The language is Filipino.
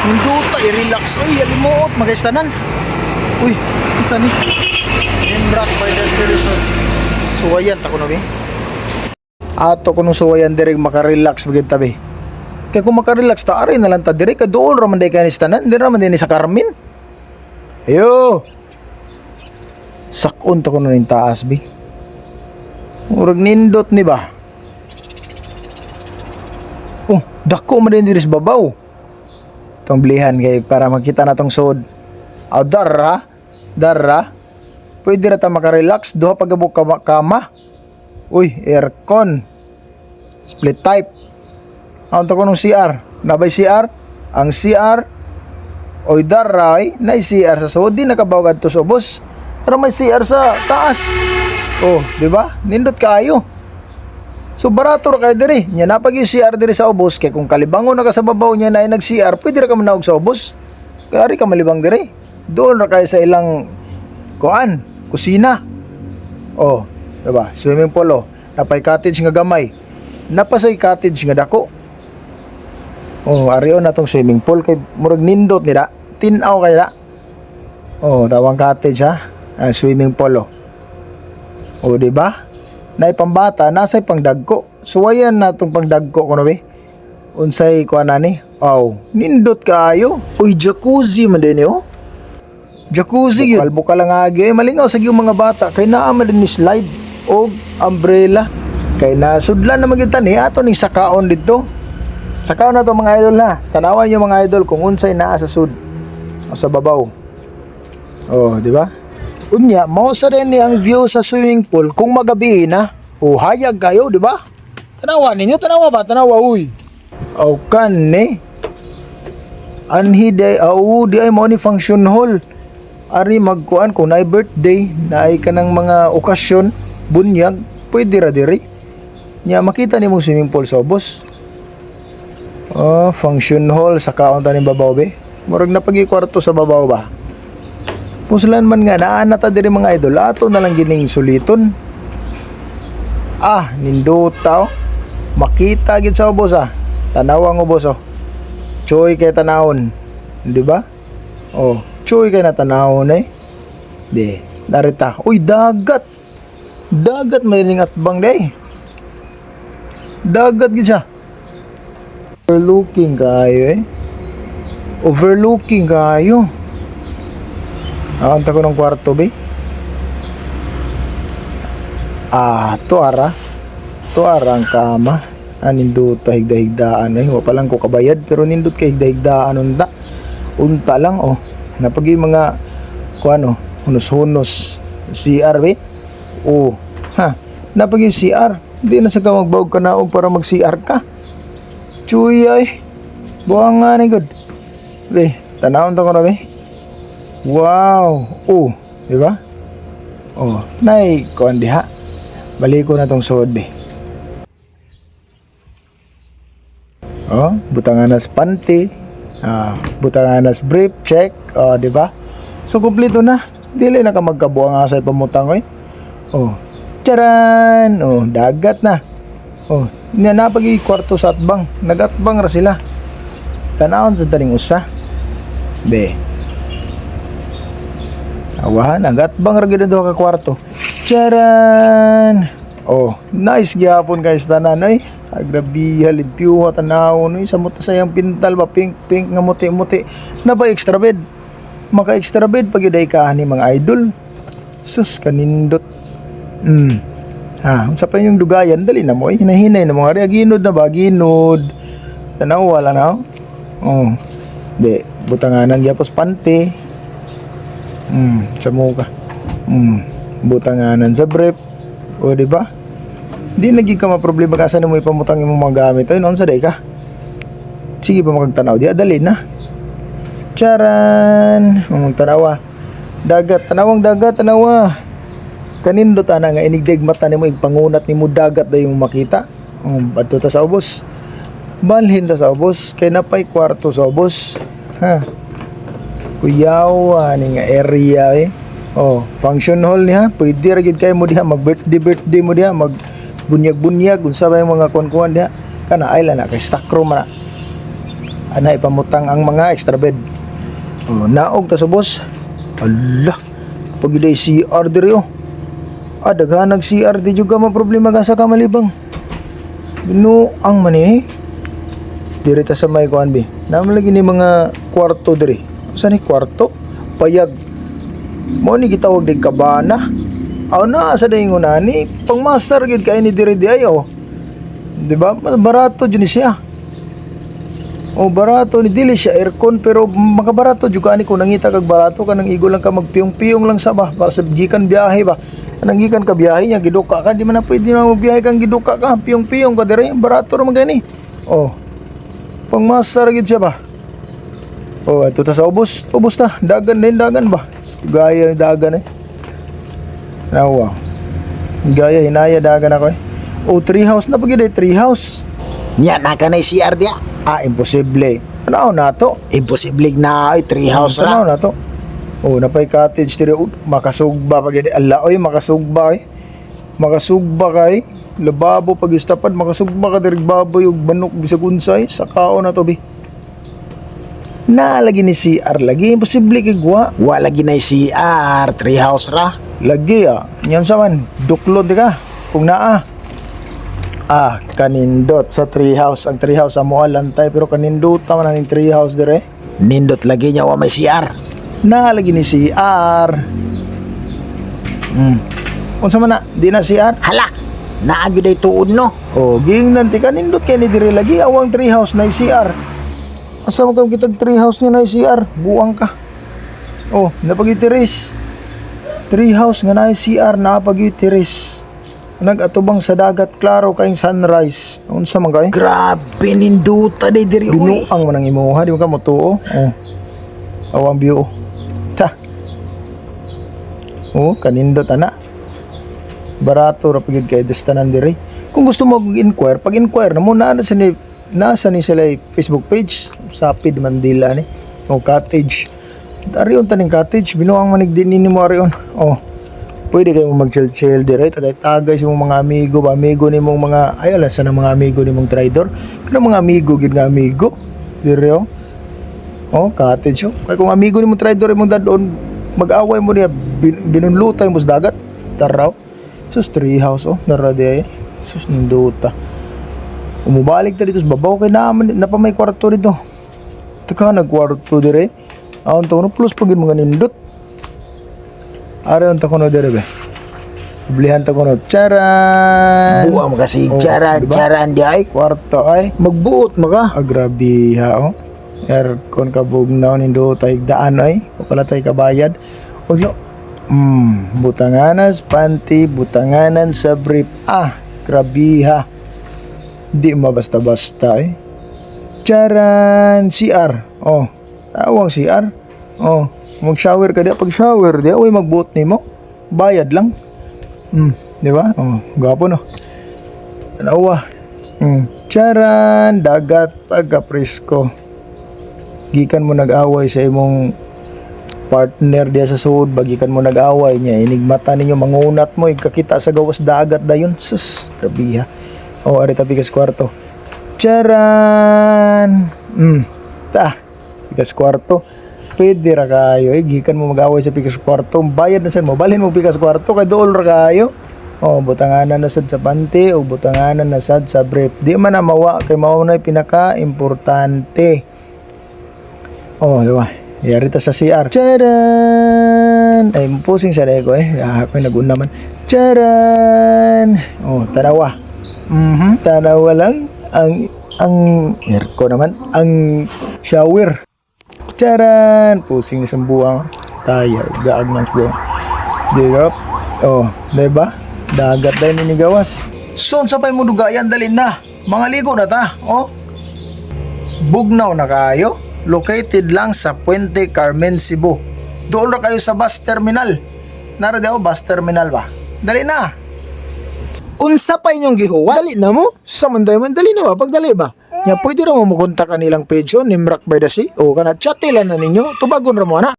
Hinduta, i-relax. Uy, alimuot, magaistanan. Uy, isa ni Emrak by the Resort. Suwayan, tako na ba? Ato ko nung suwayan direk makarelax bagay tabi. Kaya kung makarelax ta, aray na lang ta direk. Doon raman day kanistanan. Hindi raman din sa Carmen. Ayo. Sakon tako na rin taas, bi. Murag nindot ni ba? Oh, dako man din diri sa babaw. Itong blihan kay para makita na tong sod. Aw, Dara. Pwede na ta makarelax. Duha pagabok kama. Uy, aircon. Split type. Ang tako nung CR. Nabay CR. Ang CR. Oy, daray. Nay CR sa sod. Di nakabawag to sa bus. Pero may CR sa taas. Oh, di ba? Nindot kayo. So barato ra kayo diri. Nya napag yung CR diri sa ubos kay kung kalibangon na ka sa babaw niya na nag-CR, pwede ra ka manawag sa ubos. Kaya ka malibang diri. Doon ra kayo sa ilang kusina. Oh, di ba? Swimming pool oh. Napay cottage nga gamay. Napasay cottage nga dako. Oh, ariyo na tong swimming pool kay murag nindot nila. Tinaw kay da. Oh, dawang cottage ha. Swimming pool oh. O di ba? Nay pambata nasay pangdagko. Suwayan natong pangdagko kuno be. Unsay kuan ani? Aw, nindot kaayo. Uy, jacuzzi man din oh. Jacuzzi yun. Kalbo ka lang agi. Malingaw sa mga bata kay naa man din ni slide o umbrella. Kay nasudlan na magitan ni ato ning sakaon didto. Sakaon na to mga idol ha. Tanawan niyo mga idol kung unsay naa sa sud o sa babaw. Oh, di ba? Unya, mao sa rin ni ang view sa swimming pool kung magabi na. O hayag kayo, di ba? Tanawa ninyo, tanawa ba? Tanawa, uy. O kan ni. Anhi day, di ay mo ni function hall. Ari magkuan kung naay birthday, naay ka ng mga okasyon, bunyag, pwede ra diri. Nya makita ni mong swimming pool sa ubos. Oh, function hall sa kaunta ni babaw be. Murag na pagi kwarto sa babaw ba? Pusulan man nga naana ta diri mga idol, ato na lang gining suliton. Ninduta oh. Makita gid sa ubos Tanaw ang ubos oh. Choy kay tanawon, di ba? Oh, choy kay na tanawon eh. Di, narita. Uy, dagat. Dagat may ning atbang day. Dagat gid siya. Overlooking kayo eh. Overlooking kayo. Ang tako ng kwarto be. Tuara ang kama. Nindot higda-higdaan eh. Wa pa lang ko kabayad pero nindot kay higda-higdaan unta lang oh. Napagi mga hunos-hunos CR be. Oh, napagi CR. Di na sa ka magbawag ka naog para mag CR ka. Chuy ay. Buang nga ni good. Be, tanawon to ko na be. Wow. Oh, di ba? Oh, nay kuan diha. Balik ko na tong sod be. Oh, butanganas panty. Butanganas brief check. Oh, di ba? So kumpleto na. Dili na ka magkabuang asay pamutang oy. Oh. Charan. Oh, dagat na. Oh, nya napagi kwarto sa atbang. Nagatbang ra sila. Tanawon sa taning usa. Be. Awahan, agatbang ra gid ka kwarto. Charan. Oh, nice gyapon guys tanan ay. Agrabi limpyo tanawon sa muta sayang pintal ba pink nga muti-muti. Na ba extra bed? Maka extra bed pag iday ka ni mga idol. Sus kanindot. Unsa pa yung dugayan dali na mo hinahinay na mo ari ginod na ba ginod. Tanaw wala na. Oh. Di butanganan gyapos pante. Sa muka. Butanganan sa brief. O di ba? Di nagi ka ma-problema kasi mo ipamutang imong mga gamit. Ay noon sa day ka. Sige pa makagtanaw di adali na. Charan. Tanawa. Dagat, tanawang dagat, tanawa. Kanindot ana nga inigdig mata nimo igpangunat nimo dagat dayong makita. Adto ta sa ubos. Balhin ta sa ubos kay napay kwarto sa ubos. Kuyaw ani nga area eh. Oh, function hall niya. Pwede ra gid kay mo diha mag birthday mo diha, mag bunyag-bunyag unsa ba yung mga kuan-kuan diha. Kana ay na kay stock room na. ana ipamutang ang mga extra bed. Oh, naog ta subos. Allah, pag iday CR diri oh. Daghanag CR di juga man problema ka sa kamalibang. Binuang man eh. Diri ta sa may kuan bi. Naman lagi ni mga kwarto diri. Saan ni kwarto? Payag. Mo ni gitawag dig kabana. Aw na sa daingon ani, pangmaster gid kay ni diri di ayo. Di ba? Mas barato dyan siya. O barato ni dili siya aircon pero makabarato juga ani kung nangita kag barato ka nang igo lang ka magpiyong-piyong lang sa ba para sa gikan biyahe ba. Nangikan ka biyahe nya giduka ka di man na pwede na biyahe kang giduka ka piyong-piyong ka diri barato ra man gani. Oh. Pangmasar gid siya ba. Oh, ito ta sa ubos ta dagan ba. Gaya dagan eh. Nawa. Gaya hinaya dagan ako eh. Oh, tree house na pagid tree house. Nya na ka na CR dia. Imposible. Ano na to? Imposible na ay tree house Ano ra. na to? Oh, napay cottage diri makasugba pagid alla oy makasugba kay. Makasugba kay lababo pag istapad makasugba ka diri baboy ug manok bisag unsay sa kaon na to bi. Na lagi ni CR lagi imposible kay gwa. Wa lagi na CR, tree house ra. Lagi Nyan sa man duklod di ka kung naa. Kanindot sa treehouse. Ang treehouse amo lantay pero kanindot man ang treehouse dire. Nindot lagi nya wa may CR. Nalagi ni CR. Unsa man na di na CR? Hala, naa gyud ay tuod no. Ging nanti kanindot kay ni dire lagi awang treehouse na CR. Asa mo kang kitag treehouse ni na CR? Buang ka. Napagitiris. Treehouse nga na CR na pagitiris. Nag-atubang sa dagat klaro kayong sunrise. Unsa man kay? Grabe ninduta day diri uy. Binuang man ang imuha, di mo ka motuo. Awang view. Ta. Kanindot ana. Barato ra pagid kay destanan diri. Kung gusto mo mag-inquire, pag-inquire na mo nasa ni sila Facebook page Sapid Mandila ni. Cottage. Arion taning cottage, binuang manig din nimo arion. Pwede kayo mag-chill-chill dire, tagay-tagay sa mga amigo ni mong mga, ala sa mga amigo ni mong trader. Kanang mga amigo, gid nga amigo. Dire cottage Kaya kung amigo ni mong trader mong dadon, mag-away mo niya, binunlutay mo sa dagat. Taraw. Sus, treehouse naradi ay. Sus, ninduta. Umubalik ta dito sa babaw, kay naman, napamay kwarto dito. Taka, nagkwarto dire. Aon to, plus pag mga nindot. Arayon ta kuno dire be. Blihan ta kuno. Charan. Buwa mo kasi diba? charan di ay. Kwarto ay magbuot maka. Grabe aircon ka bugnaw nindo tay daan ay. O pala tay kabayad. Oglo. Butanganan sa panty, butanganan sa brief. Grabe Di mabasta-basta eh. Charan CR. Awang CR. Mag-shower ka pag shower di magbuot nimo bayad lang di ba gapo no anawa charan dagat pagka presko gikan mo nag-away sa imong partner diya sa sud bagikan mo nag-away niya inigmata ninyo mangunat mo ikakita sa gawas dagat dayon sus grabe ari tapi kas kwarto charan pikas kwarto pwede ra kayo gikan mo mag-away sa pikas kwarto bayad na sad mo balhin mo pikas kwarto kay dool ra kayo butanganan na sad sa panty o butanganan na sad sa brief di man na mawa kay mao na pinaka importante diba yari ta sa CR charan ay pusing sa ko ako nag-una man charan tanawa tanawa lang ang aircon naman ang shower charan pusing isang buwang tayo gaag ng buwang dirop diba dagat dahil ninigawas so sa pa'y mo dugayan dalin na mga ligo na ta bugnaw na kayo located lang sa Puente Carmen, Cebu doon na kayo sa bus terminal naradi bus terminal ba dali na Unsa pa inyong gihuwat? dali na mo sa manday man dali na ba pagdali ba pwede ra mo makontak kanilang page Nimrak by the Sea o kana chat lang na ninyo tubagon ra mo na